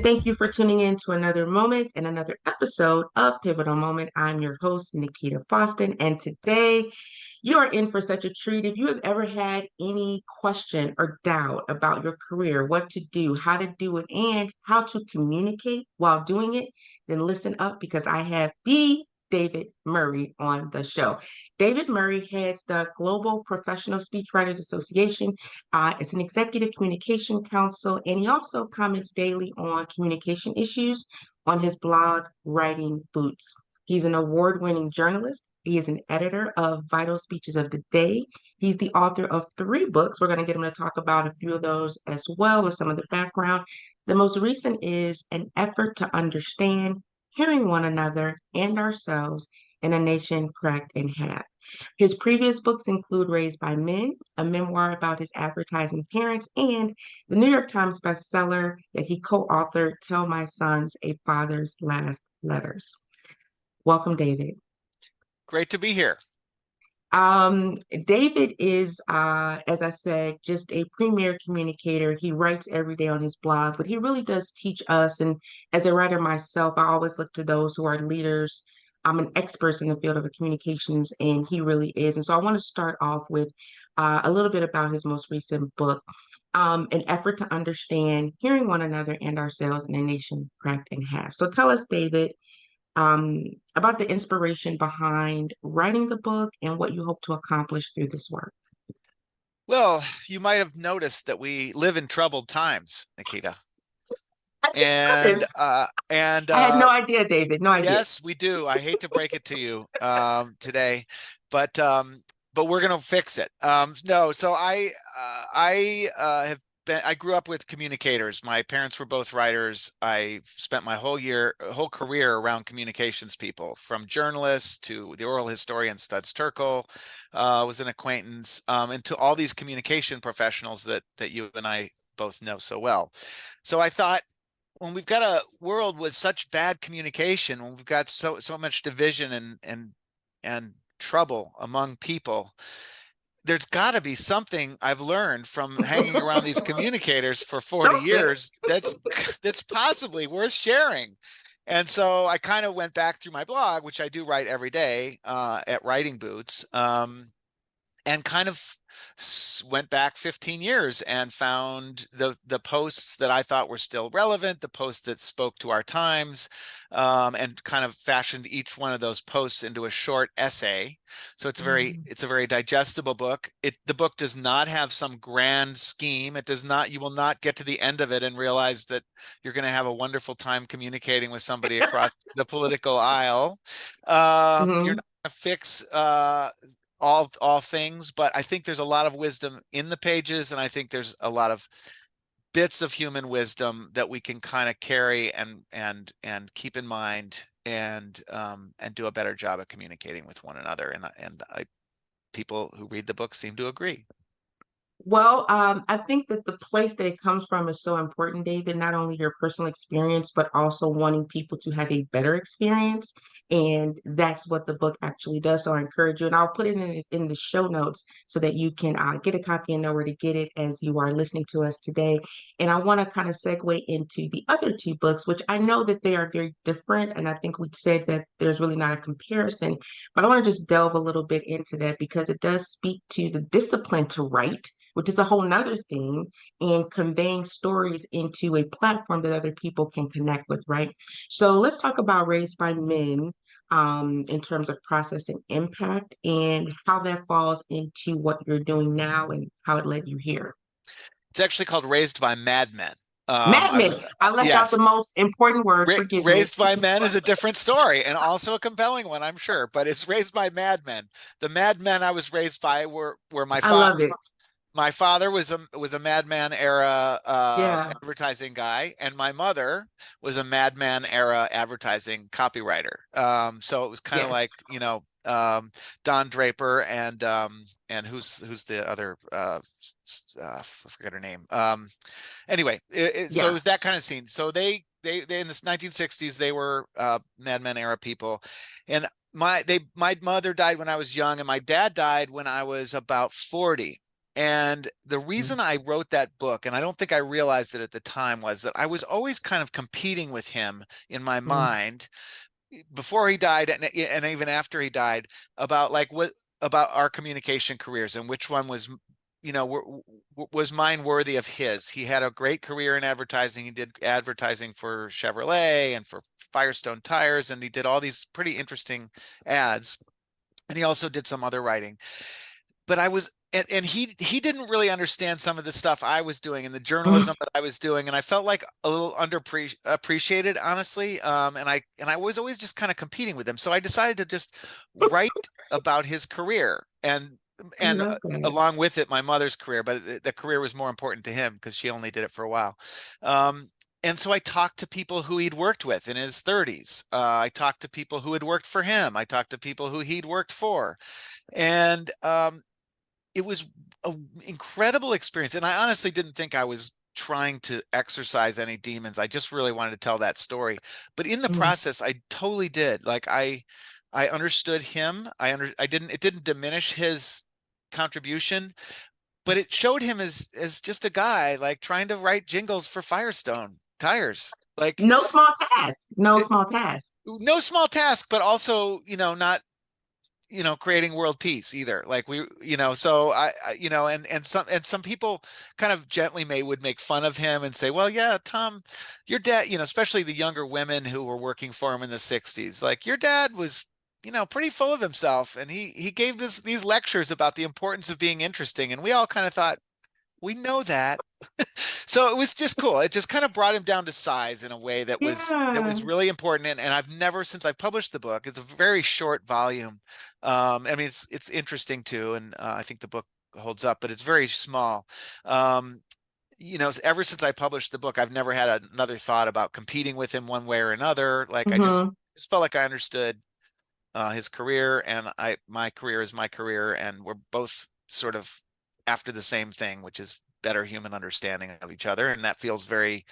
and thank you for tuning in to another moment and another episode of Pivotal Moment. I'm your host, Nikita Foston, and today you are in for such a treat. If you have ever had any question or doubt about your career, what to do, how to do it, and how to communicate while doing it, then listen up because I have the David Murray on the show. David Murray heads the Global Professional Speechwriters Association. It's an executive communication council, and he also comments daily on communication issues on his blog, Writing Boots. He's an award-winning journalist. He is an editor of Vital Speeches of the Day. He's the author of 3 books. We're going to get him to talk about a few of those as well, or some of the background. The most recent is An Effort to Understand, Hearing One Another and Ourselves in a Nation Cracked in Half. His previous books include Raised by Men, a memoir about his advertising parents, and the New York Times bestseller that he co-authored, Tell My Sons a Father's Last Letters. Welcome, David. Great to be here. David is, as I said, just a premier communicator. He writes every day on his blog, but he really does teach us. And as a writer myself, I always look to those who are leaders. I'm an expert in the field of communications, and he really is. And so I want to start off with a little bit about his most recent book, An Effort to Understand, Hearing One Another and Ourselves in a Nation Cracked in Half. So tell us, David, about the inspiration behind writing the book and what you hope to accomplish through this work. Well, you might have noticed that we live in troubled times, Nikita. And I had no idea, David. No idea. Yes, we do. I hate to break it to you today, but we're gonna fix it. No, so I grew up with communicators. My parents were both writers. I spent my whole career around communications people, from journalists to the oral historian Studs Terkel, was an acquaintance, and to all these communication professionals that you and I both know so well. So I thought, when we've got a world with such bad communication, when we've got so much division and trouble among people, there's got to be something I've learned from hanging around these communicators for 40 years that's possibly worth sharing. And so I kind of went back through my blog, which I do write every day at Writing Boots, and kind of went back 15 years and found the posts that I thought were still relevant, the posts that spoke to our times, and kind of fashioned each one of those posts into a short essay. So it's a very digestible book. The book does not have some grand scheme. It does not. You will not get to the end of it and realize that you're going to have a wonderful time communicating with somebody across the political aisle. You're not going to fix all things, but I think there's a lot of wisdom in the pages, and I think there's a lot of bits of human wisdom that we can kind of carry and keep in mind and do a better job at communicating with one another. And people who read the book seem to agree. Well, I think that the place that it comes from is so important, David, not only your personal experience, but also wanting people to have a better experience. And that's what the book actually does. So I encourage you, and I'll put it in the show notes so that you can get a copy and know where to get it as you are listening to us today. And I want to kind of segue into the other 2 books, which I know that they are very different. And I think we said that there's really not a comparison, but I want to just delve a little bit into that because it does speak to the discipline to write, which is a whole nother thing, and conveying stories into a platform that other people can connect with, right? So let's talk about Raised by Men in terms of process and impact and how that falls into what you're doing now and how it led you here. It's actually called Raised by Madmen. Madmen. I left out the most important word. Forgive me. Raised by Men is a different story and also a compelling one, I'm sure, but it's Raised by Madmen. The madmen I was raised by were my father. I love it. My father was a Madman era advertising guy, and my mother was a Madman era advertising copywriter. So it was kind of like, Don Draper and who's the other I forget her name. Anyway, so it was that kind of scene. So they in the 1960s they were Madman era people, and my mother died when I was young, and my dad died when I was about 40. And the reason I wrote that book, and I don't think I realized it at the time, was that I was always kind of competing with him in my Mm-hmm. mind before he died, and even after he died, about like what about our communication careers and which one was, was mine worthy of his. He had a great career in advertising. He did advertising for Chevrolet and for Firestone tires, and he did all these pretty interesting ads. And he also did some other writing. But I was and he didn't really understand some of the stuff I was doing and the journalism that I was doing, and I felt like a little underappreciated, honestly. And I was always just kind of competing with him, so I decided to just write about his career, I and love that. along with it, my mother's career. But the career was more important to him because she only did it for a while. Um, and so I talked to people who he'd worked with in his 30s. I talked to people who had worked for him. I talked to people who he'd worked for, and it was an incredible experience. And I honestly didn't think I was trying to exercise any demons. I just really wanted to tell that story. But in the Mm. process, I totally did. Like I understood him. I didn't, it didn't diminish his contribution, but it showed him as just a guy like trying to write jingles for Firestone tires. Like No small task. No it, small task. no small task, but also, not creating world peace either. Like so and some people kind of gently would make fun of him and say, well, yeah, Tom, your dad, especially the younger women who were working for him in the 60s, like your dad was pretty full of himself, and he gave these lectures about the importance of being interesting, and we all kind of thought, we know that. So it was just cool. It just kind of brought him down to size in a way Yeah. that was really important. And I've never, since I published the book, it's a very short volume. I mean, it's interesting too, and I think the book holds up, but it's very small. Um, Ever since I published the book, I've never had another thought about competing with him one way or another. Like I just Hmm. just felt like I understood his career, and my career is my career, and we're both sort of after the same thing, which is better human understanding of each other, and that feels very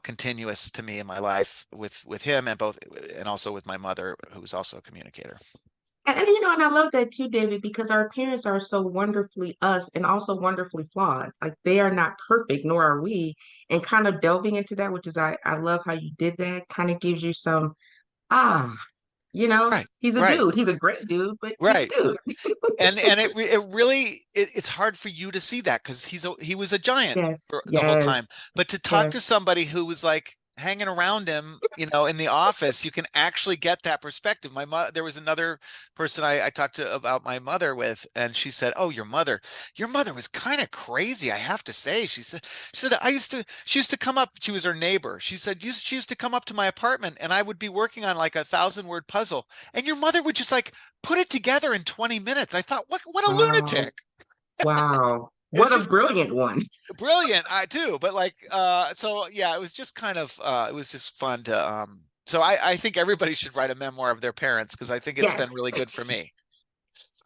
continuous to me in my life with him, and also with my mother, who's also a communicator. And I love that too, David, because our parents are so wonderfully us and also wonderfully flawed. Like they are not perfect, nor are we. And kind of delving into that, which is I love how you did that, kind of gives you some, ah, Right, he's a right, dude. He's a great dude, but he's a right. dude. And it really it's hard for you to see that because he was a giant Yes, for the whole time. yes, But to talk to yes. somebody who was like hanging around him, in the office, you can actually get that perspective. My mother, there was another person I talked to about my mother with, and she said, "Oh, your mother was kind of crazy, I have to say." She said, she used to come up, she was her neighbor. She said, she used to come up to my apartment, and I would be working on like a 1,000-word puzzle, and your mother would just like put it together in 20 minutes. I thought, what a Wow. lunatic. Wow. What It's a just brilliant one. brilliant. I too, but like so yeah, it was just kind of it was just fun to so I think everybody should write a memoir of their parents because I think it's Yes. been really good for me.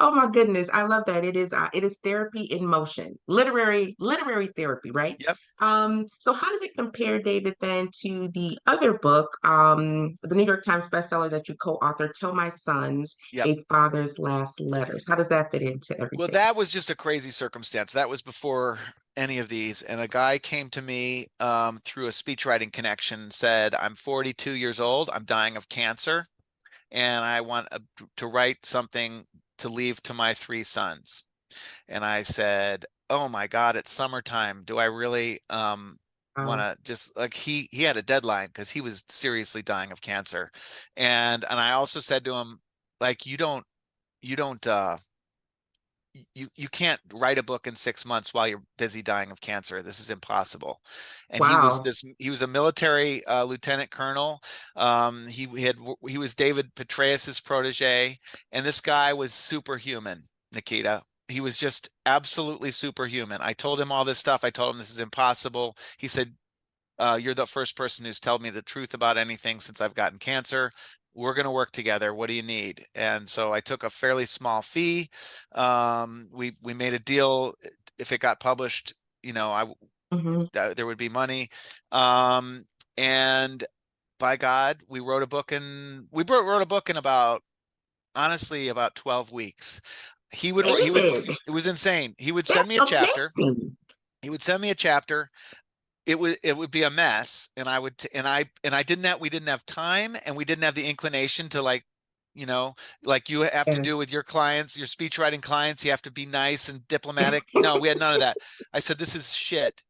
Oh my goodness, I love that. It is therapy in motion. Literary therapy, right? Yep. So how does it compare, David, then to the other book, the New York Times bestseller that you co-authored, Tell My Sons, Yep. A Father's Last Letters? How does that fit into Well, everything? that was just a crazy circumstance. That was before any of these. And a guy came to me through a speechwriting connection and said, I'm 42 years old. I'm dying of cancer. And I want to write something to leave to my three sons. And I said, "Oh my God, it's summertime. Do I really want Wow. to just like he had a deadline because he was seriously dying of cancer." And I also said to him, like, you don't you can't write a book in 6 months while you're busy dying of cancer. This is impossible. And Wow. he was a military lieutenant colonel. He was David Petraeus's protege, and this guy was superhuman, Nikita. He was just absolutely superhuman. I told him all this stuff. I told him this is impossible. He said, you're the first person who's told me the truth about anything since I've gotten cancer. We're going to work together. What do you need? And so I took a fairly small fee. We made a deal. If it got published, Hmm. there would be money. Um, and by God, we wrote a book in about, honestly, about 12 weeks. David, it was insane. He would send that's me a chapter. amazing. He would send me a chapter. It would be a mess, and I didn't have we didn't have time, and we didn't have the inclination to, like, you know, like you have to do Yes. with your clients, your speech writing clients, you have to be nice and diplomatic. No, we had none of that. I said, this is shit.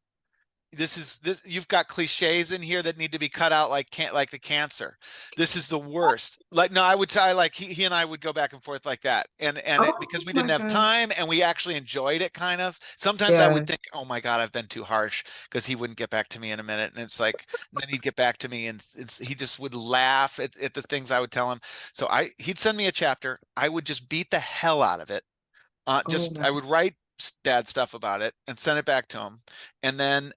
This you've got cliches in here that need to be cut out, like can't like the cancer. This is the worst. Like, no, I would say, like, he and I would go back and forth like that, and it, Oh because we my didn't have God. time, and we actually enjoyed it kind of. Sometimes I would Yeah. think, oh my God, I've been too harsh, because he wouldn't get back to me in a minute, and it's like, and then he'd get back to me, and he just would laugh at the things I would tell him. So he'd send me a chapter, I would just beat the hell out of it. Oh Just my I God. would write dad stuff about it and send it back to him, and then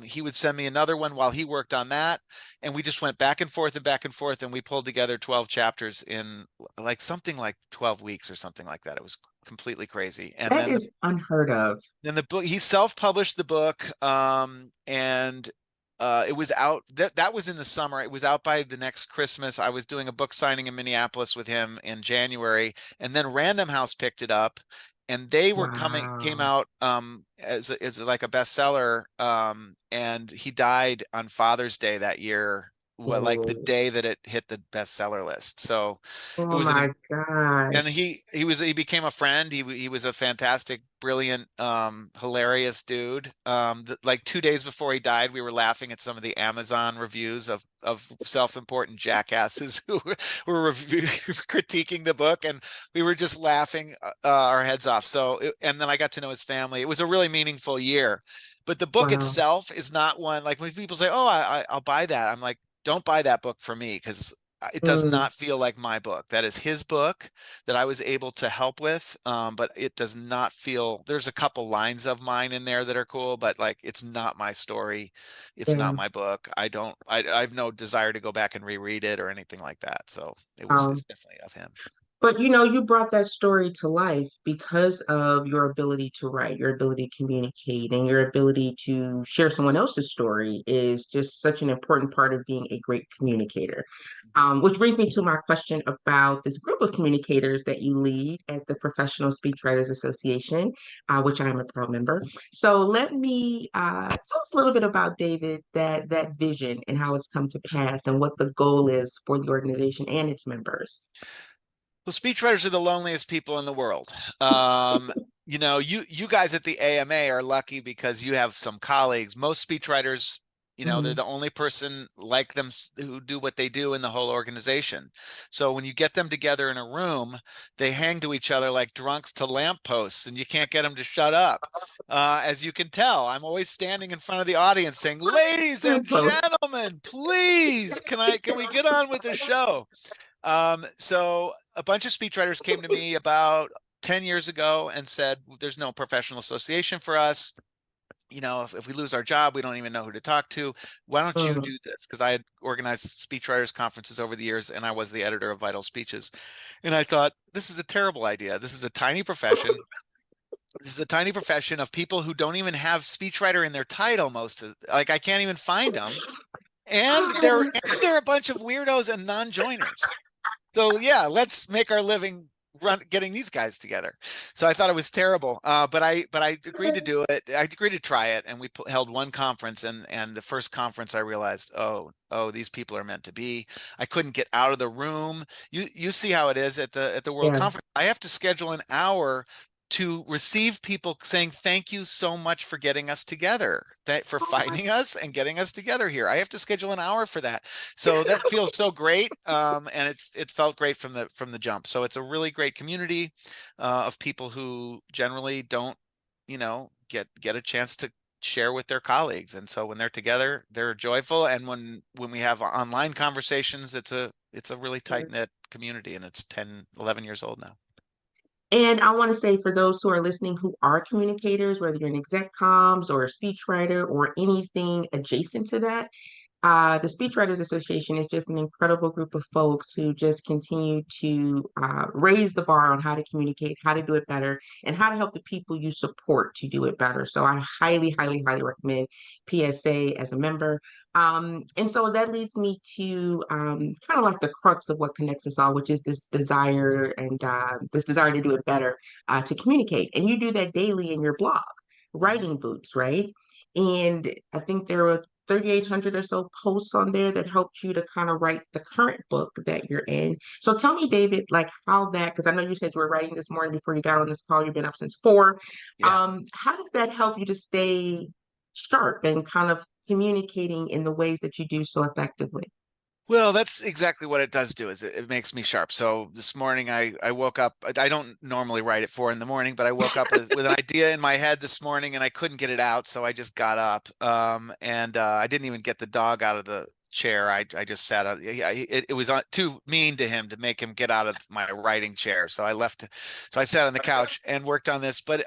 he would send me another one while he worked on that, and we just went back and forth and back and forth, and we pulled together 12 chapters in like something like 12 weeks or something like that. It was completely crazy. And That is unheard of. then the book, he self-published the book, and it was out, that was in the summer. It was out by the next Christmas. I was doing a book signing in Minneapolis with him in January, and then Random House picked it up, and they were came Wow. out as like a bestseller, and he died on Father's Day that year, what, like the Oh, day that it hit the bestseller list. So it oh was my and gosh. he became a friend. He was a fantastic, brilliant, hilarious dude. Like 2 days before he died, we were laughing at some of the Amazon reviews of self-important jackasses who were critiquing the book, and we were just laughing our heads off. And then I got to know his family. It was a really meaningful year. But the book Wow. itself is not one, like, when people say, "Oh, I'll buy that," I'm like, don't buy that book for me, because it does Mm, not feel like my book. That is his book that I was able to help with. But it does not feel, there's a couple lines of mine in there that are cool, but like, it's not my story. It's not yeah. my book. I have no desire to go back and reread it or anything like that. So it's Um, definitely of him. But you brought that story to life because of your ability to write, your ability to communicate, and your ability to share someone else's story is just such an important part of being a great communicator. Which brings me to my question about this group of communicators that you lead at the Professional Speechwriters Association, which I am a proud member. So let me tell us a little bit about David, that vision and how it's come to pass, and what the goal is for the organization and its members. Well, speechwriters are the loneliest people in the world. You guys at the AMA are lucky because you have some colleagues. Most speechwriters, they're Mhm. the only person like them who do what they do in the whole organization. So when you get them together in a room, they hang to each other like drunks to lampposts, and you can't get them to shut up. As you can tell, I'm always standing in front of the audience saying, "Ladies and Post. gentlemen, please, can we get on with the show?" So a bunch of speechwriters came to me about 10 years ago and said, there's no professional association for us. If we lose our job, we don't even know who to talk to. Why don't you Mm, do this? Because I had organized speechwriters conferences over the years, and I was the editor of Vital Speeches. And I thought, this is a terrible idea. This is a tiny profession. This is a tiny profession of people who don't even have speechwriter in their title. Most of, like, I can't even find them. And they're a bunch of weirdos and non-joiners. So yeah, let's make our living getting these guys together. So I thought it was terrible, but I agreed to do it. I agreed to try it, and we held one conference, and the first conference I realized, oh, these people are meant to be. I couldn't get out of the room. You see how it is at the World yeah. Conference. I have to schedule an hour to receive people saying thank you so much for getting us together, that for Oh my finding us and getting us together here. I have to schedule an hour for that. So that feels so great, and it felt great from the jump. So it's a really great community of people who generally don't, get a chance to share with their colleagues. And so when they're together, they're joyful. And when we have online conversations, it's a really tight God. knit community, and it's 10, 11 years old now. And I want to say for those who are listening who are communicators, whether you're an exec comms or a speechwriter or anything adjacent to that, The Speechwriters Association is just an incredible group of folks who just continue to raise the bar on how to communicate, how to do it better, and how to help the people you support to do it better. So I highly, highly, highly recommend PSA as a member. And so that leads me to kind of like the crux of what connects us all, which is this desire and this desire to do it better, to communicate. And you do that daily in your blog, Mhm. Writing Boots, right? And I think there were 3,800 or so posts on there that helped you to kind of write the current book that you're in. So tell me, David, like how that, because I know you said you were writing this morning before you got on this call, you've been up since 4. Yeah. How does that help you to stay sharp and kind of communicating in the ways that you do so effectively? Well, that's exactly what it does do is it makes me sharp. So this morning I woke up. I don't normally write at 4 in the morning, but I woke up with an idea in my head this morning and I couldn't get it out. So I just got up. And I didn't even get the dog out of the chair. I just sat on, yeah, it was too mean to him to make him get out of my writing chair. So I left, so I sat on the couch and worked on this. But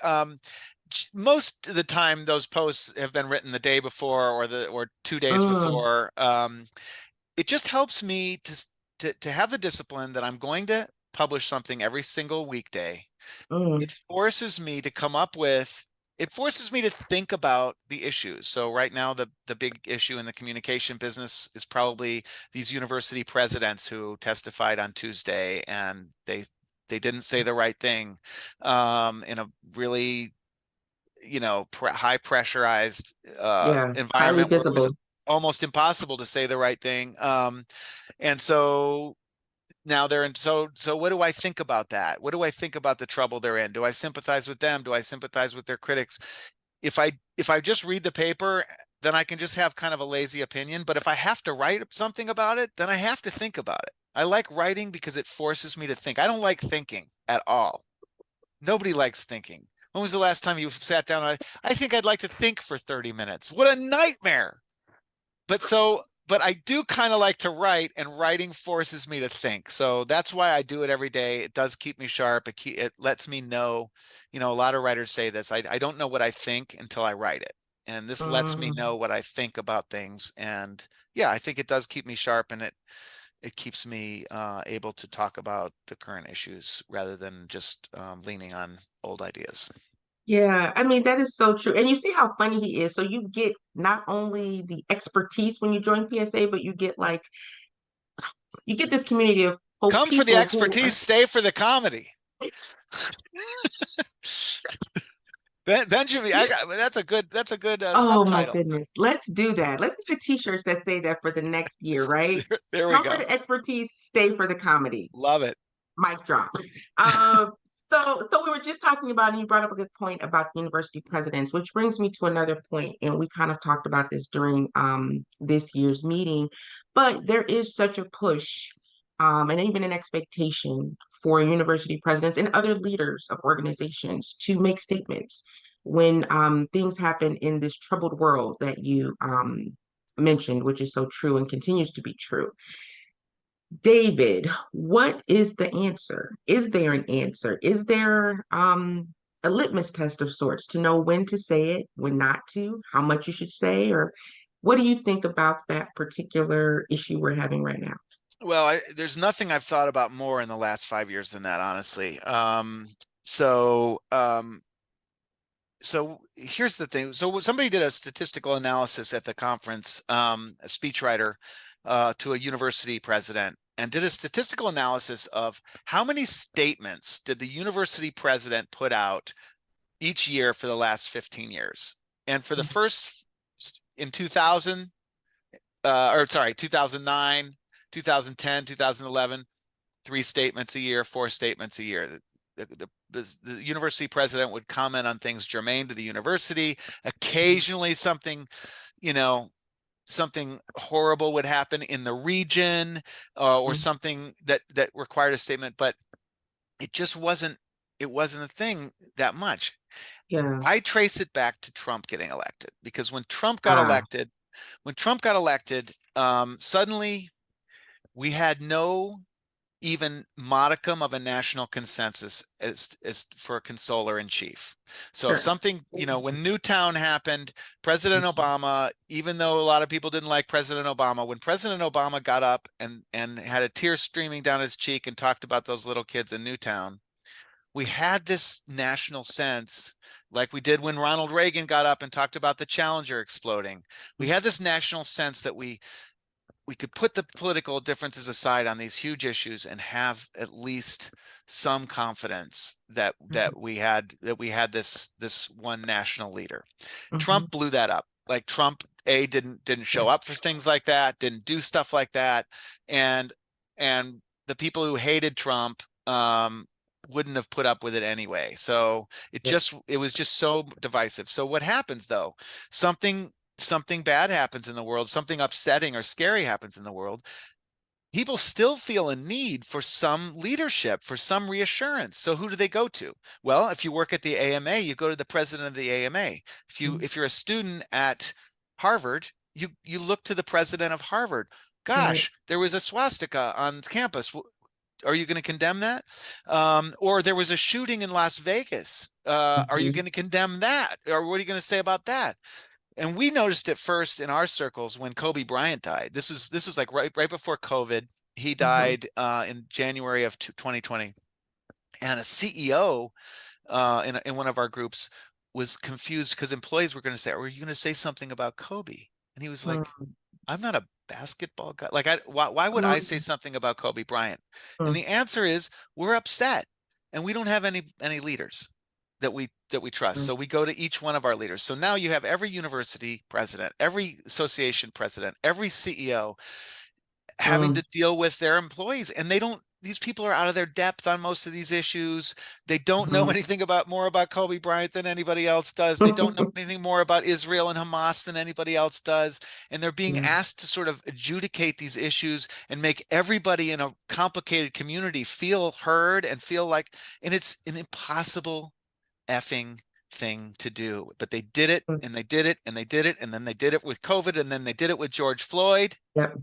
most of the time those posts have been written the day before or 2 days Mm, before. It just helps me to have the discipline that I'm going to publish something every single weekday. mm, It forces me to come up with it forces me to think about the issues. So right now the big issue in the communication business is probably these university presidents who testified on Tuesday and they didn't say the right thing in a really high pressurized yeah, highly environment where it was visible. almost impossible to say the right thing. And so now they're in. So what do I think about that? What do I think about the trouble they're in? Do I sympathize with them? Do I sympathize with their critics? If I just read the paper, then I can just have kind of a lazy opinion. But if I have to write something about it, then I have to think about it. I like writing because it forces me to think. I don't like thinking at all. Nobody likes thinking. When was the last time you sat down? I think I'd like to think for 30 minutes. What a nightmare. But I do kind of like to write, and writing forces me to think. So that's why I do it every day. It does keep me sharp. It lets me know, a lot of writers say this. I don't know what I think until I write it. And this lets me Mm. know what I think about things. And yeah, I think it does keep me sharp, and it keeps me able to talk about the current issues rather than just leaning on old ideas. Yeah, I mean, that is so true. And you see how funny he is. So you get not only the expertise when you join PSA, but you get this community of Come for the people who expertise, stay for the comedy. Benjamin, that's a good oh my subtitle. goodness. Let's do that. Let's get the t-shirts that say that for the next year, right? There we Come for go. the expertise, stay for the comedy. Love it. Mic drop. So we were just talking about, and you brought up a good point about the university presidents, which brings me to another point, and we kind of talked about this during this year's meeting. But there is such a push, and even an expectation for university presidents and other leaders of organizations to make statements when things happen in this troubled world that you mentioned, which is so true and continues to be true. David, what is the answer? Is there an answer? Is there a litmus test of sorts to know when to say it, when not to, how much you should say, or what do you think about that particular issue we're having right now? Well, there's nothing I've thought about more in the last 5 years than that, honestly. So, so here's the thing. So somebody did a statistical analysis at the conference, a speechwriter, to a university president, and did a statistical analysis of how many statements did the university president put out each year for the last 15 years. And for the first in 2000, or sorry, 2009, 2010, 2011, 3 statements a year, 4 statements a year. The university president would comment on things germane to the university. Occasionally you know, something horrible would happen in the region, or something that required a statement, but it just wasn't a thing that much. Yeah. I trace it back to Trump getting elected, because Ah, when Trump got elected, suddenly we had no even modicum of a national consensus as for a consoler in chief. So if Sure. something, when Newtown happened, President Obama, even though a lot of people didn't like President Obama, when President Obama got up and had a tear streaming down his cheek and talked about those little kids in Newtown, we had this national sense, like we did when Ronald Reagan got up and talked about the Challenger exploding. We had this national sense that we could put the political differences aside on these huge issues and have at least some confidence that we had this one national leader. Mhm. Trump blew that up. Like Trump didn't show up for things like that, didn't do stuff like that, and the people who hated Trump wouldn't have put up with it anyway. So Yeah. it was just so divisive. So what happens though? Something bad happens in the world, something upsetting or scary happens in the world, people still feel a need for some leadership, for some reassurance. So who do they go to? Well, if you work at the AMA, you go to the president of the AMA. Mhm. If you're a student at Harvard, you look to the president of Harvard. Right. Gosh, there was a swastika on campus. Are you going to condemn that? Or there was a shooting in Las Vegas. Are you Mhm. going to condemn that? Or what are you going to say about that? And we noticed it first in our circles when Kobe Bryant died. This was like right before COVID. He Uh-huh. died in January of 2020, and a CEO in one of our groups was confused because employees were going to say, "Are you going to say something about Kobe?" And he was like, Mm, "I'm not a basketball guy. Like, why would I say mm, something about Kobe Bryant?" And mm, the answer is we're upset, and we don't have any leaders that we trust. mm, So we go to each one of our leaders. So now you have every university president, every association president, every CEO having mm, to deal with their employees, and these people are out of their depth on most of these issues. They don't know mhm. anything more about Kobe Bryant than anybody else does. They don't know anything more about Israel and Hamas than anybody else does. And they're being Yeah. asked to sort of adjudicate these issues and make everybody in a complicated community feel heard and feel like, and it's an impossible effing thing to do. But they did it Mm, and they did it and they did it. And then they did it with COVID, and then they did it with George Floyd, yep.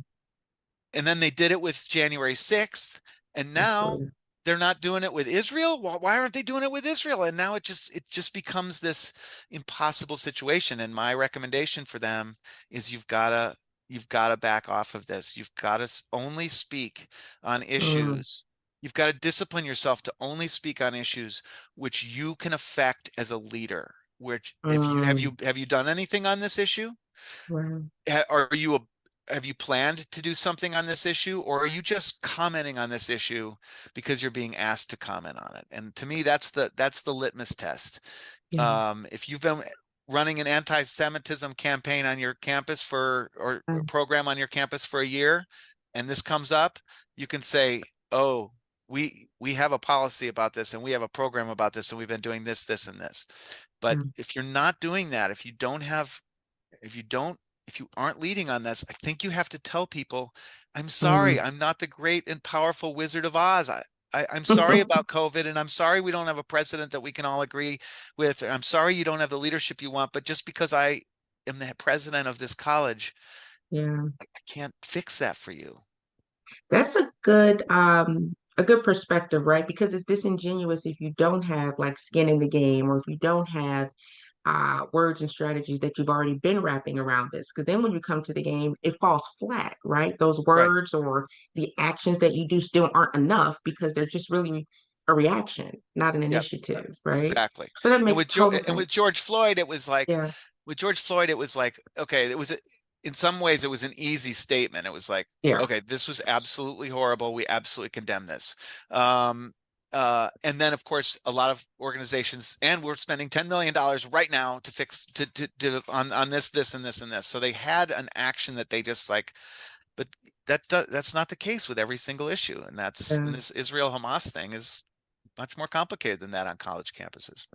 and then they did it with January 6th, and now Absolutely. they're not doing it with Israel. Why aren't they doing it with Israel? And now it just becomes this impossible situation. And my recommendation for them is you've got to back off of this. You've got to only speak on Mm, issues. You've got to discipline yourself to only speak on issues which you can affect as a leader. Which if you have mm, you have you done anything on this issue? wow. Are you have you planned to do something on this issue, or are you just commenting on this issue because you're being asked to comment on it? And to me, that's the litmus test. Yeah. If you've been running an anti-Semitism campaign on your campus or a Mm, program on your campus for a year, and this comes up, you can say, "Oh, we have a policy about this, and we have a program about this, and we've been doing this, this, and this." But yeah. if you're not doing that, if you don't if you aren't leading on this, I think you have to tell people, I'm sorry, Mm. I'm not the great and powerful Wizard of Oz. I'm sorry about COVID, and I'm sorry we don't have a president that we can all agree with. I'm sorry you don't have the leadership you want, but just because I am the president of this college, Yeah. I can't fix that for you. That's a good perspective, right? Because it's disingenuous if you don't have like skin in the game, or if you don't have words and strategies that you've already been wrapping around this. Because then when you come to the game, it falls flat, right? Those Right. words or the actions that you do still aren't enough because they're just really a reaction, not an Yep. initiative, right? Exactly. So that And makes total And with sense. George Floyd, it was like Yeah, okay, in some ways it was an easy statement. It was like, yeah, okay, this was absolutely horrible. We absolutely condemn this. And then of course a lot of organizations, and we're spending $10 million right now to fix on this and this and this. So they had an action that they just like, but that's not the case with every single issue. And yeah. this Israel Hamas thing is much more complicated than that on college campuses.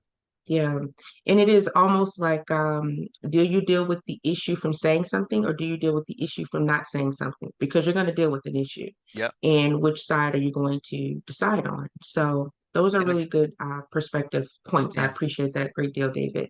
Yeah. And it is almost like, do you deal with the issue from saying something, or do you deal with the issue from not saying something? Because you're going to deal with an issue. Yep. And which side are you going to decide on? So those are And really if good perspective points. I Yeah. appreciate that a great deal, David.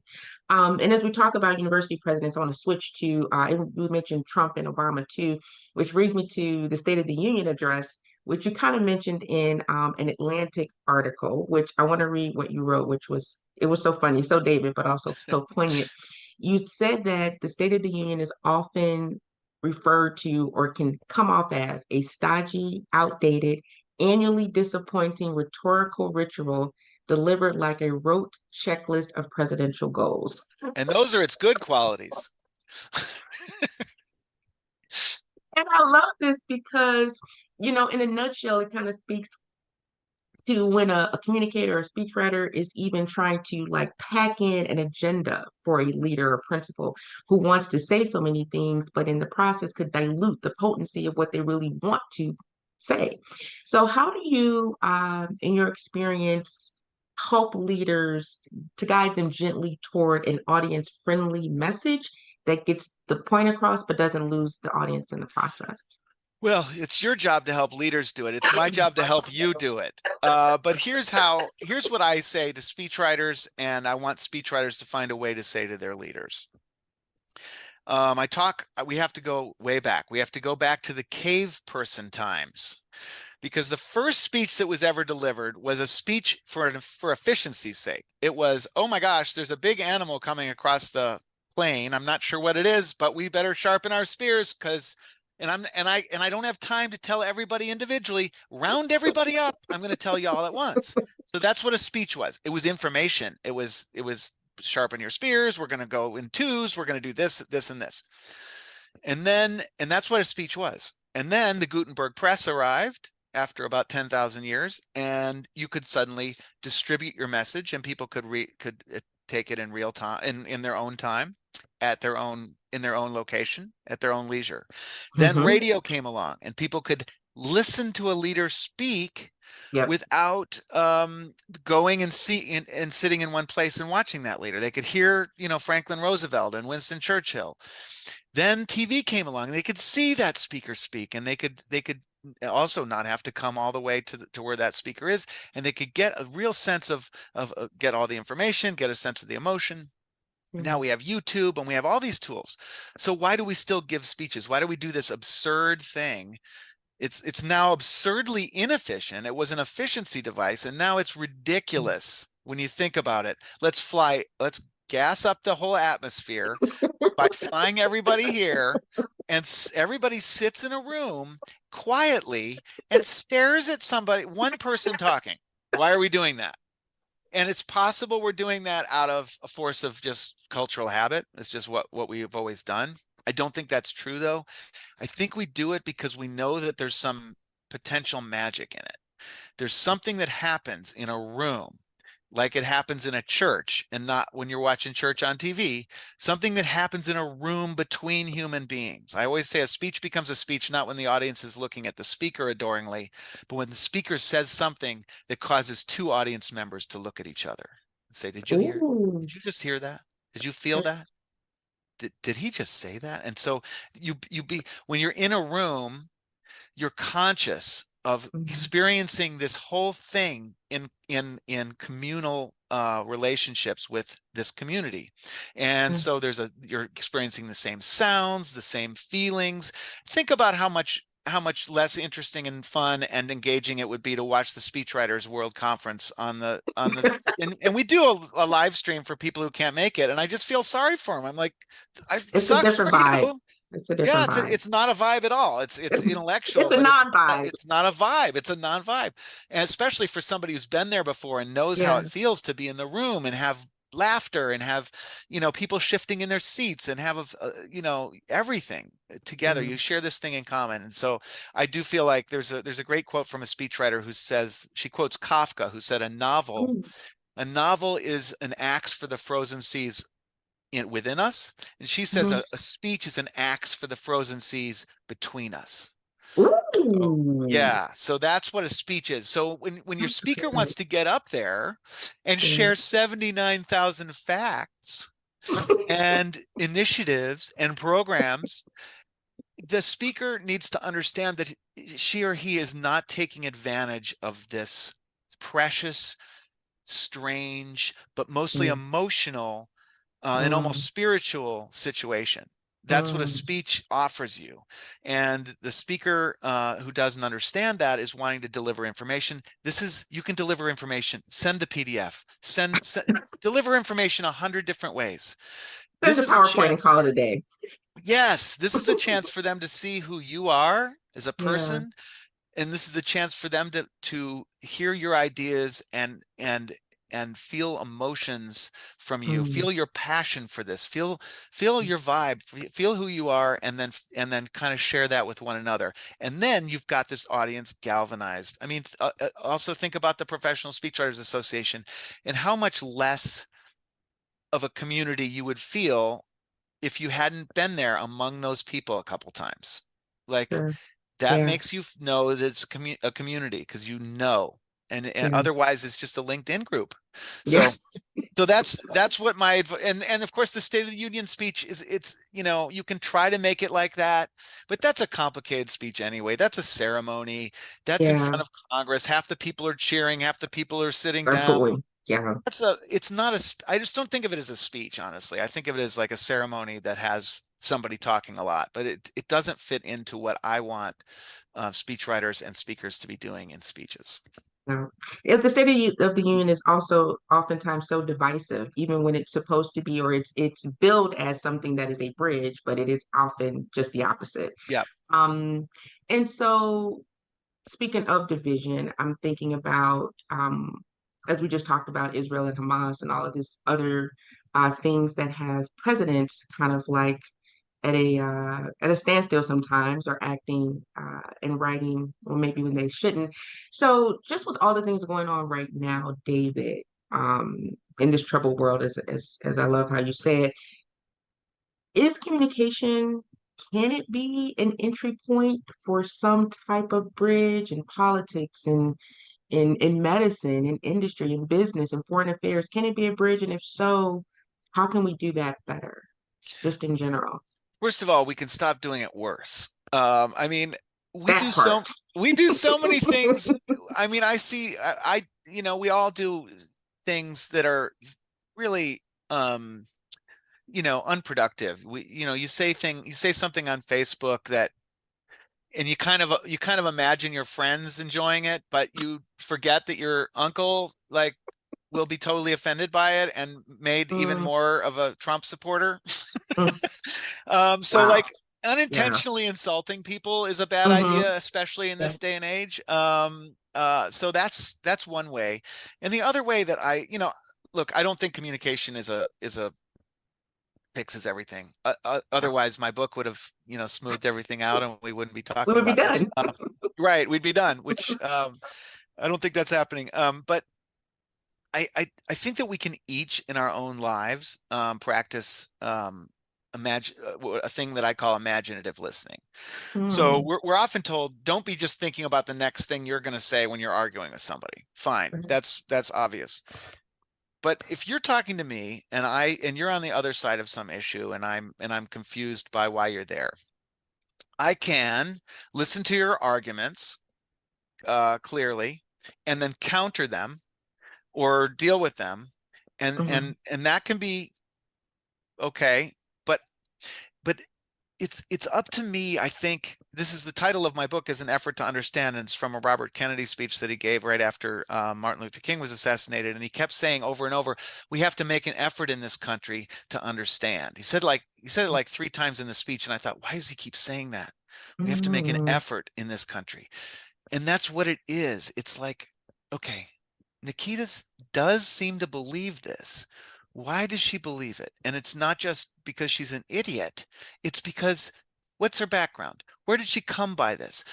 And as we talk about university presidents, I want to switch to, and we mentioned Trump and Obama too, which brings me to the State of the Union address. which you kind of mentioned in an Atlantic article, which I want to read what you wrote, which was it was so funny, so David, but also so poignant. You said that the State of the Union is often referred to or can come off as a stodgy, outdated, annually disappointing rhetorical ritual delivered like a rote checklist of presidential goals. And those are its good qualities. And I love this because, in a nutshell, it kind of speaks to when a communicator or speechwriter is even trying to like pack in an agenda for a leader or principal who wants to say so many things, but in the process could dilute the potency of what they really want to say. So, how do you, in your experience, help leaders to guide them gently toward an audience friendly message that gets the point across but doesn't lose the audience in the process? Well, it's your job to help leaders do it. It's my job to help you do it. But here's what I say to speechwriters, and I want speechwriters to find a way to say to their leaders. We have to go way back. We have to go back to the cave person times, because the first speech that was ever delivered was a speech for efficiency's sake. It was, oh my gosh, there's a big animal coming across the plain. I'm not sure what it is, but we better sharpen our spears because I don't have time to tell everybody individually. Round everybody up. I'm going to tell you all at once. So that's what a speech was. It was information. It was sharpen your spears. We're going to go in twos. We're going to do this, this, and this. And that's what a speech was. And then the Gutenberg press arrived after about 10,000 years, and you could suddenly distribute your message, and people could take it in real time, in their own time, in their own location, at their own leisure. Then Mm-hmm. radio came along, and people could listen to a leader speak Yep. without going and sitting in one place and watching that leader. They could hear, Franklin Roosevelt and Winston Churchill. Then TV came along, and they could see that speaker speak, and they could also not have to come all the way to where that speaker is, and they could get a real sense of get all the information, get a sense of the emotion. Now we have YouTube and we have all these tools. So why do we still give speeches? Why do we do this absurd thing? It's now absurdly inefficient. It was an efficiency device, and now it's ridiculous when you think about it. Let's gas up the whole atmosphere by flying everybody here, and everybody sits in a room quietly and stares at somebody, one person talking. Why are we doing that? And it's possible we're doing that out of a force of just cultural habit. It's just what we've always done. I don't think that's true, though. I think we do it because we know that there's some potential magic in it. There's something that happens in a room, like it happens in a church, and not when you're watching church on TV, something that happens in a room between human beings. I always say a speech becomes a speech not when the audience is looking at the speaker adoringly, but when the speaker says something that causes two audience members to look at each other and say, did you Ooh. just hear that? Did you feel that? Did he just say that? And so when you're in a room, you're conscious of Mhm. experiencing this whole thing in communal relationships with this community. And so you're experiencing the same sounds, the same feelings. Think about how much less interesting and fun and engaging it would be to watch the Speechwriters World Conference and we do a live stream for people who can't make it, and I just feel sorry for them. I'm like, it It's a sucks for different vibe. you. It's a Yeah, different vibe. it's not a vibe at all. It's It's intellectual, a but non-vibe. it's not a vibe. It's a non-vibe. And especially for somebody who's been there before and knows how Yeah. it feels to be in the room and have laughter and have, people shifting in their seats and have, everything together. Yeah. You share this thing in common. And so I do feel like there's a great quote from a speechwriter who says, she quotes Kafka, who said Ooh. a novel is an axe for the frozen seas within us. And she says Mhm. a speech is an axe for the frozen seas between us. Oh, Ooh. yeah. So that's what a speech is. So when your That's speaker good. wants to get up there and Yeah. share 79,000 facts and initiatives and programs, the speaker needs to understand that she or he is not taking advantage of this precious, strange, but mostly Mm. emotional and almost Mm. spiritual situation. That's what a Mm, speech offers you. And the speaker who doesn't understand that is wanting to deliver information. You can deliver information, send the PDF, deliver information 100 different ways. send This a is a PowerPoint and chance. call it a day. Yes, this is a chance for them to see who you are as a Yeah. person, and this is a chance for them to hear your ideas and feel emotions from you, Mm, feel your passion for this, feel your vibe, feel who you are, and then kind of share that with one another. And then you've got this audience galvanized. I mean, also think about the Professional Speechwriters Association and how much less of a community you would feel if you hadn't been there among those people a couple times. Like, sure. that Yeah. makes you know that it's a community because you know, and Yeah. otherwise it's just a LinkedIn group. Yeah. So that's what my and of course the State of the Union speech is. It's, you can try to make it like that, but that's a complicated speech anyway. That's a ceremony. That's in Yeah. front of Congress. Half the people are cheering, half the people are sitting I'm down. pulling. Yeah. It's not I just don't think of it as a speech, honestly. I think of it as like a ceremony that has somebody talking a lot, but it doesn't fit into what I want speech writers and speakers to be doing in speeches. No. If the State of, of the Union is also oftentimes so divisive, even when it's supposed to be, or it's billed as something that is a bridge, but it is often just the opposite. Yeah. Um, and so speaking of division, I'm thinking about as we just talked about Israel and Hamas and all of this other things that have presidents kind of like at a standstill sometimes, or acting and writing, or maybe when they shouldn't. So just with all the things going on right now, David, um, in this troubled world, as I love how you said, is communication, can it be an entry point for some type of bridge in politics and in medicine, in industry, in business, in foreign affairs? Can it be a bridge? And if so, how can we do that better, just in general? First of all, we can stop doing it worse. I mean, we That do so part. we do so many things. I mean, we all do things that are really unproductive. You say something on Facebook that, and you kind of imagine your friends enjoying it, but you forget that your uncle like will be totally offended by it and made even Mm, more of a Trump supporter. mm, So wow. like Yeah. unintentionally insulting people is a bad Hmm. idea, especially in Yeah. this day and age. So that's one way. And the other way that look, I don't think communication is a fixes everything. No. Otherwise, my book would have, smoothed everything out, and we wouldn't be We talking would be about this. done. Right, we'd be done. Which I don't think that's happening. But I think that we can each in our own lives practice imagine a thing that I call imaginative listening. So Hmm. we're often told, don't be just thinking about the next thing you're going to say when you're arguing with somebody. Fine, that's obvious. But if you're talking to me and you're on the other side of some issue and I'm confused by why you're there, I can listen to your arguments clearly and then counter them or deal with them, and Hmm. and and that can be okay. But but it's up to me. I think this is the title of my book, is An Effort to Understand, and it's from a Robert Kennedy speech that he gave right after Martin Luther King was assassinated, and he kept saying over and over, we have to make an effort in this country to understand. He said it like 3 times in the speech, and I thought, why does he keep saying that? We have to make an Hmm. effort in this country. And that's what it is. It's like, okay, Nikita does seem to believe this. Why does she believe it? And it's not just because she's an idiot. It's because, what's her background? Where did she come by this?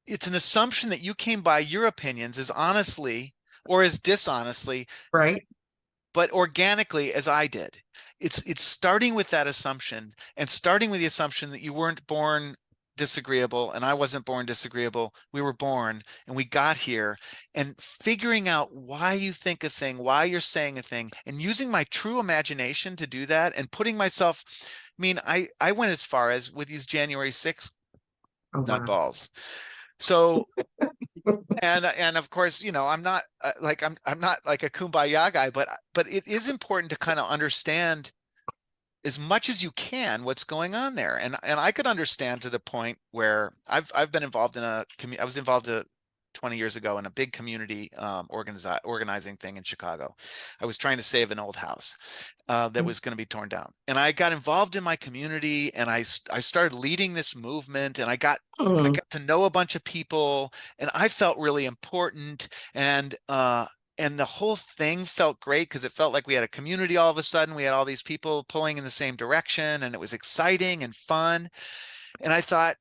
It's an assumption that you came by your opinions as honestly or as dishonestly, Right. but organically as I did. It's starting with that assumption, and starting with the assumption that you weren't born disagreeable and I wasn't born disagreeable. We were born and we got here, and figuring out why you think a thing, why you're saying a thing, and using my true imagination to do that, and putting myself, I mean, I went as far as with these January 6th Oh, wow. nutballs. So, and of course, I'm not I'm not like a kumbaya guy, but it is important to kind of understand as much as you can what's going on there. And I could understand to the point where I've been involved in I was involved 20 years ago in a big community organizing thing in Chicago. I was trying to save an old house that was going to be torn down. And I got involved in my community, and I started leading this movement, and I Mm, got to know a bunch of people, and I felt really important. And the whole thing felt great because it felt like we had a community all of a sudden. We had all these people pulling in the same direction, and it was exciting and fun. And I thought,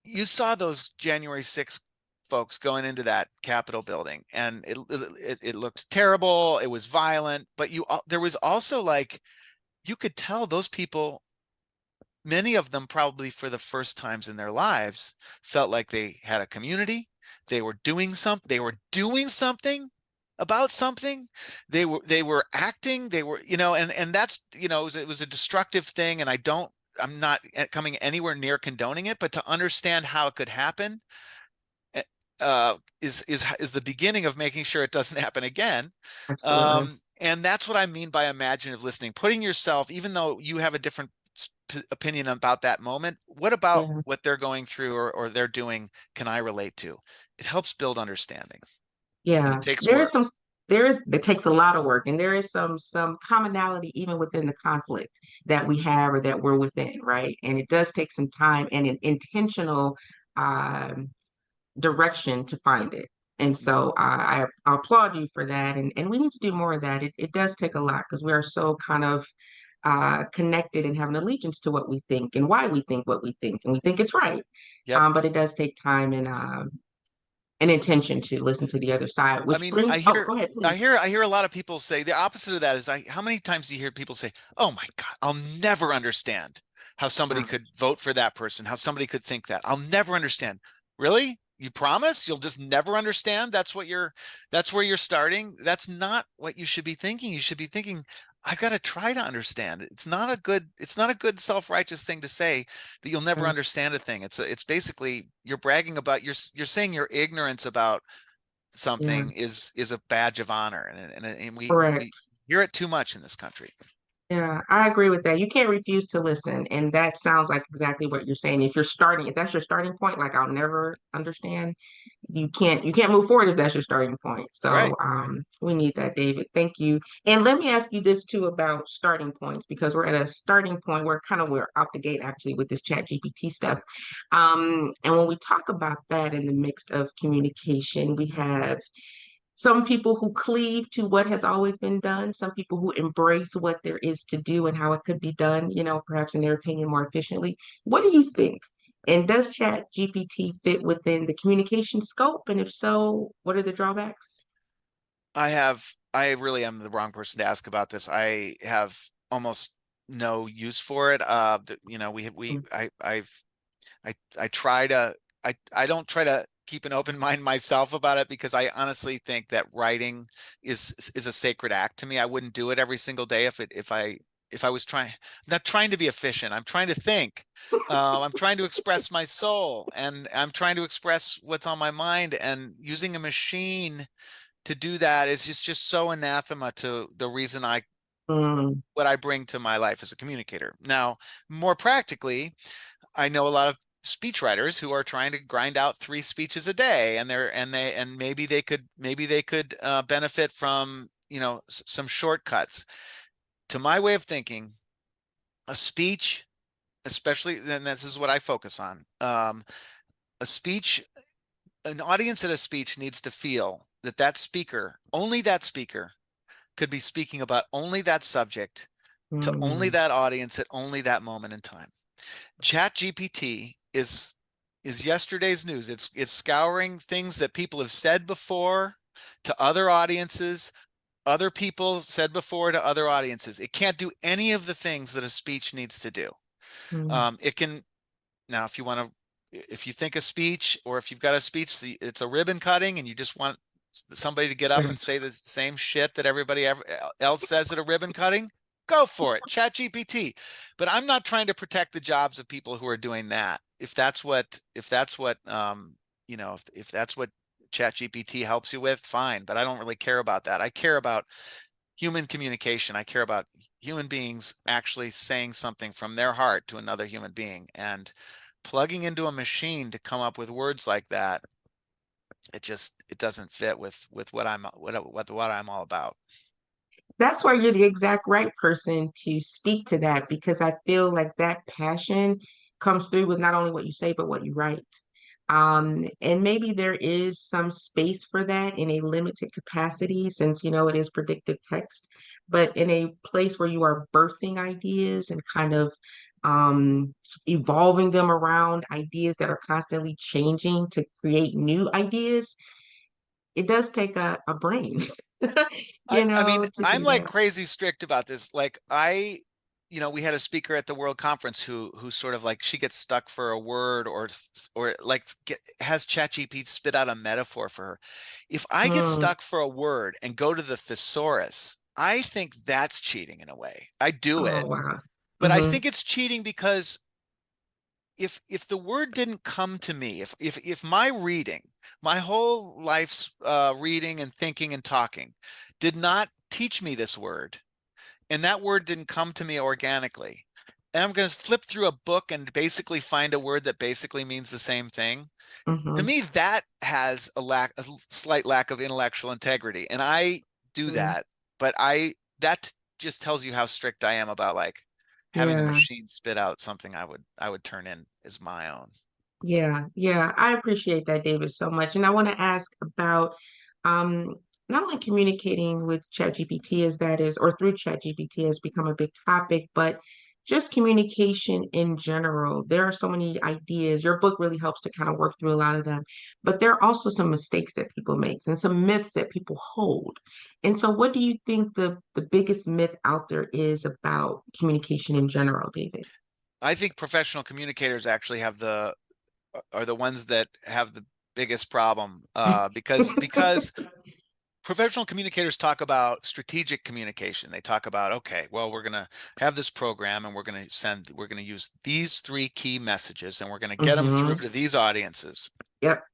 you saw those January 6th folks going into that Capitol building, and it looked terrible. It was violent, but there was also, like, you could tell those people, many of them probably for the first times in their lives, felt like they had a community. They were doing something. They were doing something about something. They were acting. They were, and that's, it was a destructive thing. And I'm not coming anywhere near condoning it, but to understand how it could happen is the beginning of making sure it doesn't happen again. absolutely. And that's what I mean by imaginative listening, putting yourself, even though you have a different opinion about that moment, what about Yeah. what they're going through or they're doing can I relate to? It helps build understanding, and it Yeah. takes There is work. some it takes a lot of work, and there is some commonality even within the conflict that we have or that we're within, right? And it does take some time and an intentional um direction to find it. And so I applaud you for that. And we need to do more of that. It does take a lot because we are so kind of connected and have an allegiance to what we think and why we think what we think. And we think it's right. Yep. But it does take time and an intention to listen to the other side, I which mean, brings, oh, go ahead, please. I hear a lot of people say the opposite of that is, how many times do you hear people say, "Oh my God, I'll never understand how somebody Yeah, could vote for that person, how somebody could think that. I'll never understand." Really? You promise you'll just never understand? That's where you're starting. That's not what you should be thinking. You should be thinking, I've got to try to understand. It's not a good self-righteous thing to say that you'll never yeah, understand a thing. It's basically you're bragging about you're saying your ignorance about yeah, something is a badge of honor, and we correct. hear it too much in this country. Yeah, I agree with that. You can't refuse to listen. And that sounds like exactly what you're saying. If that's your starting point, like I'll never understand, you can't move forward if that's your starting point. So Right. we need that, David. Thank you. And let me ask you this too about starting points because we're at a starting point where we're out the gate actually with this chat GPT stuff. And when we talk about that in the mix of communication, we have some people who cleave to what has always been done, some people who embrace what there is to do and how it could be done, perhaps in their opinion more efficiently. What do you think? And does Chat GPT fit within the communication scope? And if so, what are the drawbacks? I really am the wrong person to ask about this. I have almost no use for it. We Mm, I try to I don't try to keep an open mind myself about it, because I honestly think that writing is a sacred act to me. I wouldn't do it every single day if I was trying. I'm not trying to be efficient. I'm trying to think. I'm trying to express my soul, and I'm trying to express what's on my mind. And using a machine to do that is just so anathema to the reason mm, what I bring to my life as a communicator. Now, more practically, I know a lot of speechwriters who are trying to grind out 3 speeches a day, and maybe they could benefit from some shortcuts. To my way of thinking, a speech, especially, then this is what I focus on. A speech, an audience at a speech needs to feel that only that speaker, could be speaking about only that subject to only mm, that audience at only that moment in time. Chat GPT is yesterday's news. It's scouring things that people have said before to other audiences, other people said before to other audiences. It can't do any of the things that a speech needs to do. mm, It can Now, if you think a speech, or if you've got a speech, it's a ribbon cutting, and you just want somebody to get up yeah, and say the same shit that everybody else says at a ribbon cutting, go for it, chat GPT. But I'm not trying to protect the jobs of people who are doing that. If that's what chat GPT helps you with, fine. But I don't really care about that. I care about human communication. I care about human beings actually saying something from their heart to another human being, and plugging into a machine to come up with words like that, it doesn't fit with what I'm all about. That's why you're the exact right person to speak to that because I feel like that passion comes through with not only what you say, but what you write. And maybe there is some space for that in a limited capacity since, it is predictive text, but in a place where you are birthing ideas and kind of evolving them around ideas that are constantly changing to create new ideas, it does take a brain, I mean, to I'm do like that. crazy strict about this. Like we had a speaker at the World Conference who sort of like she gets stuck for a word or like has ChatGPT spit out a metaphor for her. If I get Mm. stuck for a word and go to the thesaurus, I think that's cheating in a way. I do Oh, it, wow. but I Hmm. think it's cheating because if the word didn't come to me, if my reading, my whole life's reading and thinking and talking did not teach me this word, and that word didn't come to me organically, and I'm going to flip through a book and basically find a word that basically means the same thing, to Hmm. me that has a slight lack of intellectual integrity, and I do Yeah. that. But that just tells you how strict I am about like having a Yeah. machine spit out something I would turn in as my own. Yeah. Yeah. I appreciate that, David, so much. And I want to ask about um, not only communicating with ChatGPT as that is, or through ChatGPT has become a big topic, but just communication in general. There are so many ideas. Your book really helps to kind of work through a lot of them, but there are also some mistakes that people make and some myths that people hold. And so what do you think the biggest myth out there is about communication in general, David? I think professional communicators actually are the ones that have the biggest problem, because professional communicators talk about strategic communication. They talk about, okay, well, we're going to have this program and we're going to use these three key messages and we're going to get them through Hmm. to these audiences. Yep.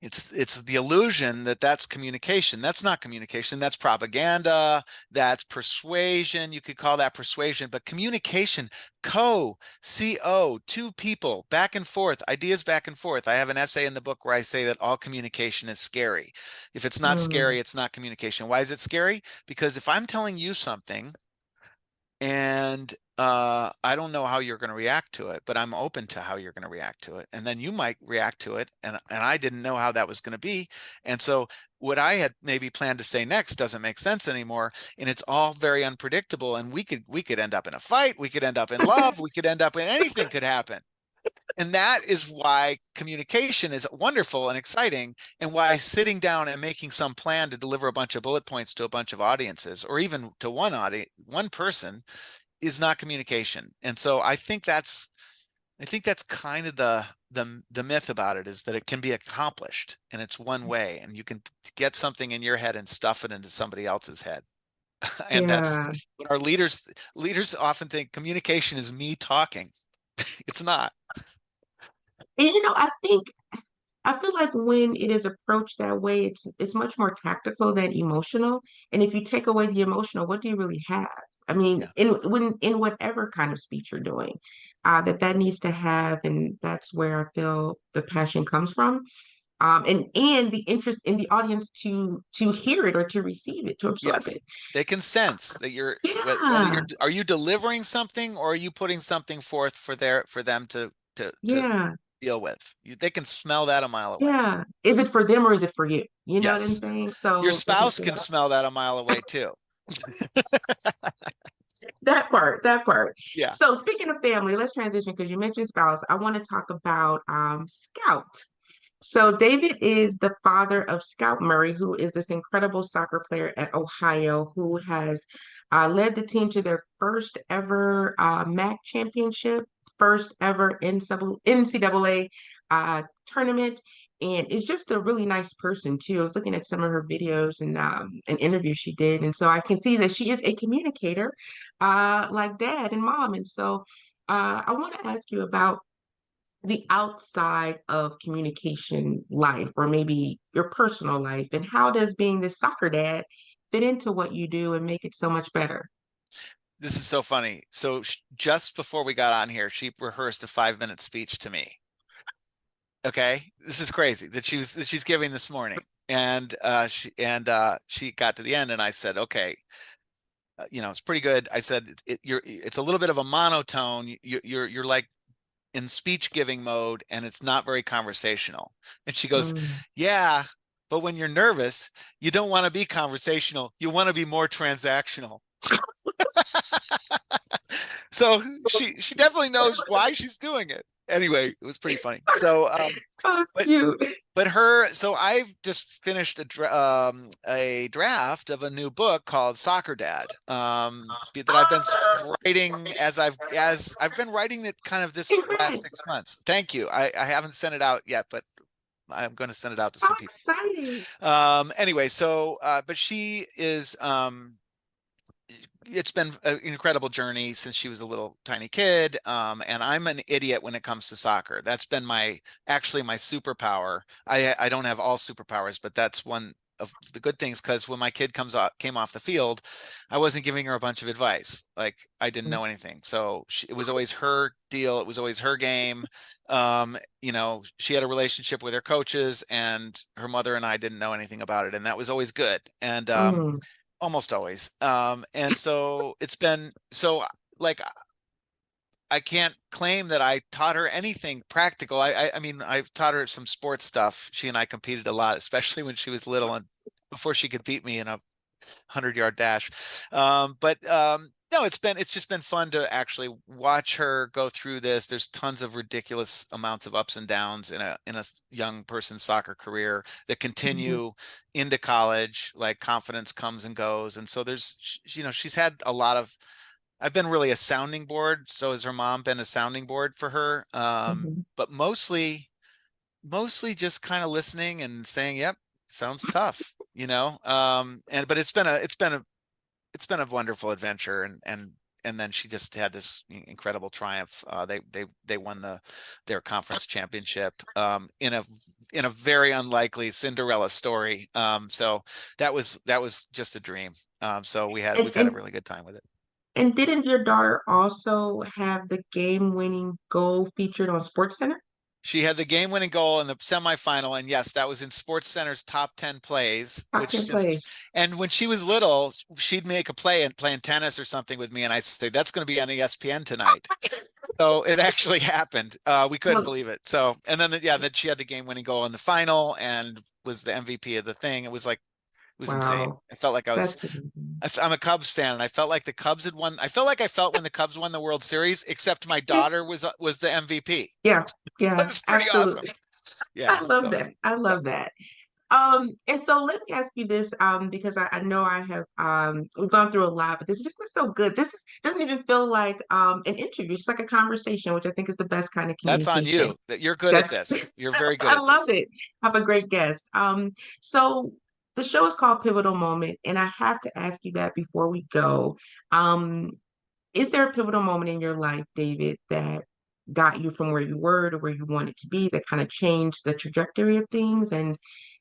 It's the illusion that that's communication. That's not communication. That's propaganda. That's persuasion. You could call that persuasion, but communication, two people, back and forth, ideas back and forth. I have an essay in the book where I say that all communication is scary. If it's not Mm. scary, it's not communication. Why is it scary? Because if I'm telling you something and I don't know how you're going to react to it, but I'm open to how you're going to react to it, and then you might react to it, and I didn't know how that was going to be, and so what I had maybe planned to say next doesn't make sense anymore, and it's all very unpredictable, and we could end up in a fight, we could end up in love, we could end up in anything could happen. And that is why communication is wonderful and exciting, and why sitting down and making some plan to deliver a bunch of bullet points to a bunch of audiences, or even to one person, is not communication. And so I think that's kind of the myth about it, is that it can be accomplished and it's one way, and you can get something in your head and stuff it into somebody else's head. And that's Yeah. what our leaders often think communication is me talking. It's not. And I feel like when it is approached that way, it's much more tactical than emotional. And if you take away the emotional, what do you really have? I mean, Yeah. in whatever kind of speech you're doing, that needs to have, and that's where I feel the passion comes from. And the interest in the audience to hear it or to receive it, to absorb Yes. it. They can sense that whether Yeah. are you delivering something, or are you putting something forth for them to Yeah. deal with. They can smell that a mile away. Yeah. Is it for them or is it for you? You know what I'm Yes. saying? Your So it spouse makes it can smell that a mile away too. that part. Yeah. So speaking of family, let's transition because you mentioned spouse. I want to talk about Scout. So David is the father of Scout Murray, who is this incredible soccer player at Ohio who has led the team to their first ever MAC championship, first ever NCAA tournament, and is just a really nice person too. I was looking at some of her videos and an interview she did, and so I can see that she is a communicator, like dad and mom. And so I want to ask you about the outside of communication life, or maybe your personal life, and how does being this soccer dad fit into what you do and make it so much better? This is so funny. So just before we got on here, she rehearsed a 5-minute speech to me. Okay, this is crazy that she's giving this morning, and she got to the end, and I said, okay, it's pretty good. I said, it's a little bit of a monotone. You're like in speech giving mode, and it's not very conversational. And she goes, Mm. yeah, but when you're nervous, you don't want to be conversational. You want to be more transactional. So she definitely knows why she's doing it. Anyway, it was pretty funny. So Oh, it's but cute. so I've just finished a draft of a new book called Soccer Dad, that I've been writing as I've been writing it kind of this last Congrats. 6 months. Thank you. I haven't sent it out yet, but I'm going to send it out to How some people. exciting. Anyway, so but she is it's been an incredible journey since she was a little tiny kid. And I'm an idiot when it comes to soccer. That's been actually my superpower. I don't have all superpowers, but that's one of the good things, because when my kid came off the field, I wasn't giving her a bunch of advice. Like, I didn't know anything. So it was always her deal. It was always her game. She had a relationship with her coaches, and her mother and I didn't know anything about it. And that was always good. And Mm, almost always. And so it's been so, like, I can't claim that I taught her anything practical. I mean, I've taught her some sports stuff. She and I competed a lot, especially when she was little and before she could beat me in a 100-yard dash. But no, it's just been fun to actually watch her go through this. There's tons of ridiculous amounts of ups and downs in a young person's soccer career that mhm, continue into college. Like, confidence comes and goes, and so she's had a lot of. I've been really a sounding board. So has her mom been a sounding board for her. mhm. But mostly just kind of listening and saying, "Yep, sounds tough," and but it's been a wonderful adventure, and then she just had this incredible triumph. They won their conference championship, in a very unlikely Cinderella story. So that was just a dream. So And, we've had a and really good time with it. and didn't your daughter also have the game-winning goal featured on SportsCenter? She had the game-winning goal in the semifinal, and yes, that was in Sports Center's top 10 plays, Top which 10 just. plays. And when she was little, she'd make a play and playing tennis or something with me, and I'd say, "That's going to be on ESPN tonight." So it actually happened. We couldn't Well, believe it. So, and then then she had the game-winning goal in the final and was the MVP of the thing. It was like, it was insane. wow, I felt like that's amazing. I'm a Cubs fan, and I felt like the Cubs had won. I felt like I felt when the Cubs won the World Series, except my Yeah, daughter was the MVP. yeah, It yeah, was pretty awesome. absolutely. Yeah. I love So that. I yeah. love that. And so let me ask you this, because I know I have we've gone through a lot, but this has just been so good. Doesn't even feel like an interview, it's like a conversation, which I think is the best kind of That's on communication. you. That you're good at That's this. You're very good I at love this. it. Have a great guest. So the show is called Pivotal Moment, and I have to ask you that before we go. Um, is there a pivotal moment in your life, David, that got you from where you were to where you wanted to be, that kind of changed the trajectory of things? And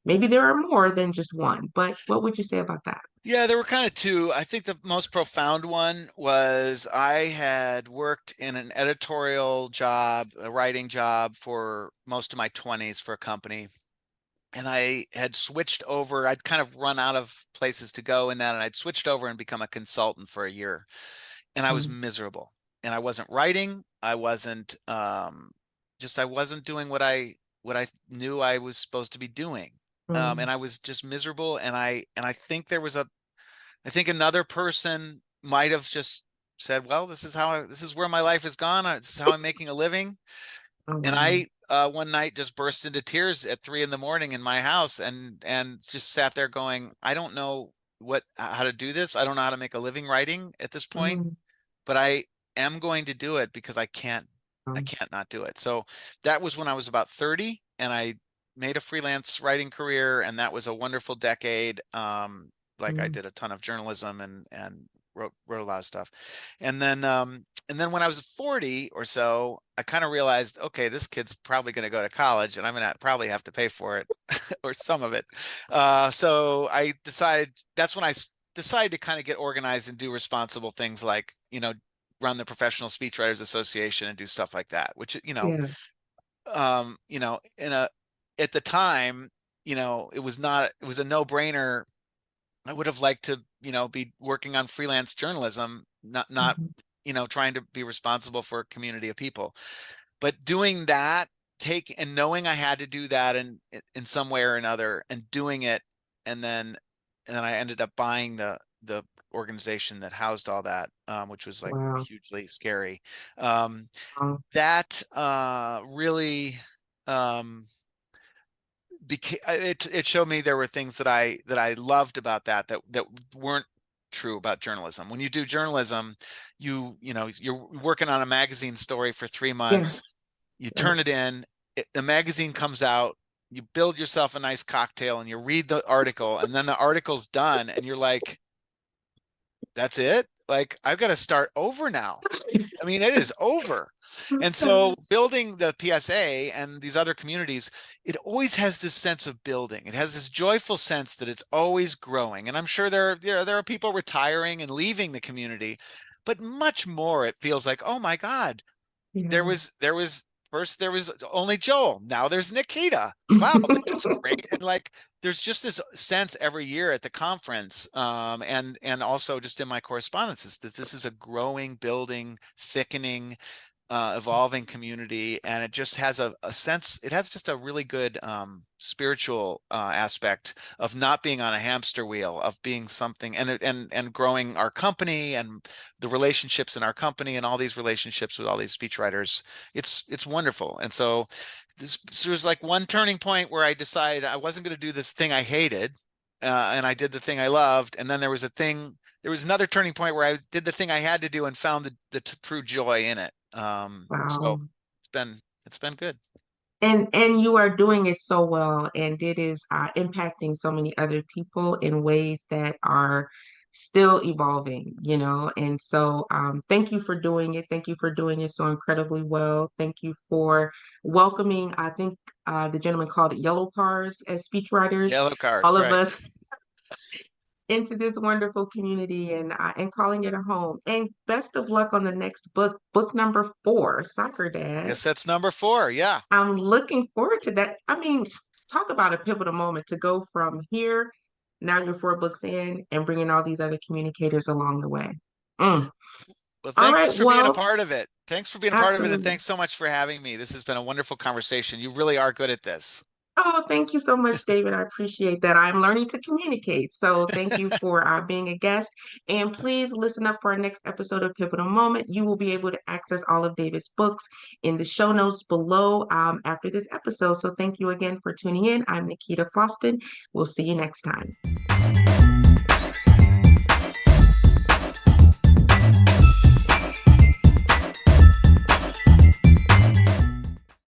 maybe there are more than just one, but what would you say about that? Yeah, there were kind of two. I think the most profound one was I had worked in an editorial job, a writing job for most of my 20s for a company. And I had switched over. I'd kind of run out of places to go in that, and I'd switched over and become a consultant for a year. And I was Mm, miserable. And I wasn't writing. I wasn't I wasn't doing what I knew I was supposed to be doing. And mm, I was just miserable. And I think I think another person might have just said, "Well, this is where my life has gone. This is how I'm making a living." oh, And wow. I one night just burst into tears at 3 in the morning in my house, and just sat there going, "I don't know how to do this. I don't know how to make a living writing at this point, Mm, but I am going to do it because I um, can't not do it." So that was when I was about 30, and I made a freelance writing career, and that was a wonderful decade. Like, I mm, did a ton of journalism and wrote a lot of stuff. And then when I was 40 or so, I kind of realized, okay, this kid's probably going to go to college, and I'm going to probably have to pay for it or some of it. So I decided that's when I decided to kind of get organized and do responsible things like, run the Professional Speechwriters Association and do stuff like that, which, Yeah. in a at the time, it was not, it was a no-brainer. I would have liked to, be working on freelance journalism, not, Mhm. trying to be responsible for a community of people. But doing that, and knowing I had to do that in some way or another, and doing it, and then I ended up buying the organization that housed all that, which was like Wow. hugely scary. Um, Wow. that really um, it showed me there were things that I loved about that weren't true about journalism. When you do journalism, you're working on a magazine story for 3 months, Yes. you Yes. turn it in, the magazine comes out, you build yourself a nice cocktail and you read the article, and then the article's done and you're like, that's it? Like, I've got to start over now. I mean, it is over. And so building the PSA and these other communities, it always has this sense of building. It has this joyful sense that it's always growing. And I'm sure there are people retiring and leaving the community, but much more it feels like, oh my God, Yeah. first there was only Joel. Now there's Nikita. Wow, this is great. And like, there's just this sense every year at the conference, and also just in my correspondences, that this is a growing, building, thickening, evolving community, and it just has a sense. It has just a really good spiritual aspect of not being on a hamster wheel, of being something, and growing our company and the relationships in our company and all these relationships with all these speechwriters. It's wonderful. And so this was like one turning point where I decided I wasn't going to do this thing I hated, and I did the thing I loved. And then there was another turning point where I did the thing I had to do and found the true joy in it. So Wow. it's been good. And you are doing it so well, and it is impacting so many other people in ways that are still evolving, And so, thank you for doing it. Thank you for doing it so incredibly well. Thank you for welcoming, I think, the gentleman called it yellow cars as speechwriters, Yellow all cars, of right? us into this wonderful community, and calling it a home. And best of luck on the next book, book number 4, Soccer I Dad. guess that's number 4. Yeah. I'm looking forward to that. I mean, talk about a pivotal moment to go from here, now you're 4 books in, and bringing all these other communicators along the way. Mm. Well, All thanks right, for being a well, part of it. Thanks for being a part of it, and absolutely. thanks so much for having me. This has been a wonderful conversation. You really are good at this. Oh, thank you so much, David. I appreciate that. I'm learning to communicate. So thank you for being a guest. And please listen up for our next episode of Pivotal Moment. You will be able to access all of David's books in the show notes below after this episode. So thank you again for tuning in. I'm Nikita Foston. We'll see you next time.